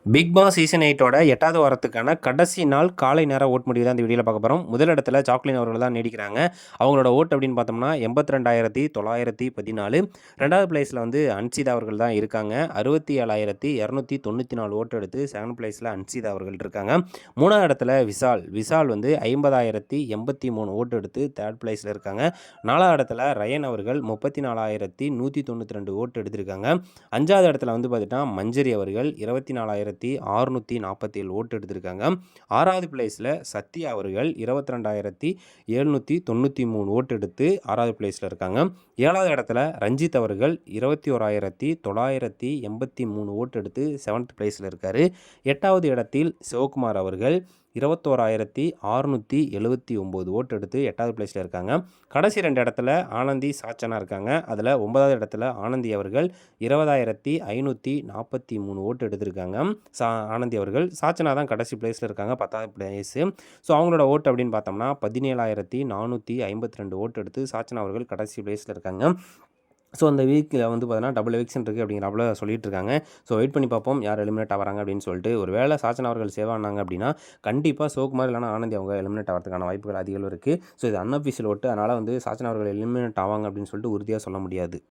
Big Boss season 8ஓட 8வது வாரத்துக்கான கடைசி நாள் காலை நேர ஓட் முடிவு தான் இந்த வீடியோவில் பார்க்க போகிறோம். முதல் இடத்துல சாக்லின் அவர்கள் தான் நீடிக்கிறாங்க. அவங்களோட ஓட் அப்படின்னு பார்த்தோம்னா 82,914. 2வது பிளேஸில் வந்து அன்சிதா அவர்கள் தான் இருக்காங்க. 67,294 ஓட்டு எடுத்து 2nd பிளேஸில் அன்சிதா அவர்கள் இருக்காங்க. 3வது இடத்துல விஷால் வந்து 50,083 ஓட்டு எடுத்து 3rd பிளேஸில் இருக்காங்க. 4வது இடத்துல ரயன் அவர்கள் 34,192 ஓட்டு எடுத்திருக்காங்க. 5வது இடத்துல வந்து பார்த்துட்டா மஞ்சரி அவர்கள் 24,647 ஓட்டு எடுத்திருக்காங்க. 6வது பிளேஸில் சத்யா அவர்கள் 22,793 ஓட்டு எடுத்து 6வது பிளேஸில் இருக்காங்க. 7வது இடத்துல ரஞ்சித் அவர்கள் 21,983 ஓட்டு எடுத்து 7th பிளேஸில் இருக்கார். 8வது இடத்தில் சிவகுமார் அவர்கள் 21,679 ஓட்டு எடுத்து 8வது பிளேஸில் இருக்காங்க. கடைசி 2 இடத்துல ஆனந்தி சாச்சனா இருக்காங்க. அதில் 9வது இடத்துல ஆனந்தி அவர்கள் 20,543 ஓட்டு எடுத்திருக்காங்க. ஆனந்தி அவர்கள். சாச்சனா தான் கடைசி பிளேஸில் இருக்காங்க, 10வது பிளேஸு. ஸோ அவங்களோட ஓட்டு அப்படின்னு பார்த்தோம்னா 17,452 ஓட்டு எடுத்து சாச்சனா அவர்கள் கடைசி பிளேஸில் இருக்காங்க. ஸோ அந்த வீக்கில் வந்து பார்த்தீங்கன்னா டபுள் எவிக்ஷன் இருக்குது அப்படிங்கிறப்பல சொல்லிட்டு இருக்காங்க. ஸோ வெயிட் பண்ணி பார்ப்போம் யார் எலிமினேட் ஆகிறாங்க அப்படின்னு சொல்லிட்டு. ஒரு வேளை சாச்சனா அவர்கள் சேவ் ஆனாங்க அப்படின்னா கண்டிப்பாக சிவகுமார் இல்லைனா ஆனந்தி அவங்க எலிமினேட் ஆகிறதுக்கான வாய்ப்புகள் அதிகம் இருக்குது. ஸோ இது அன்அஃபிஷியல் ஓட்டு, அதனால் வந்து சாச்சனா அவர்கள் எலிமினேட் ஆவாங்க அப்படின்னு சொல்லிட்டு உறுதியாக சொல்ல முடியாது.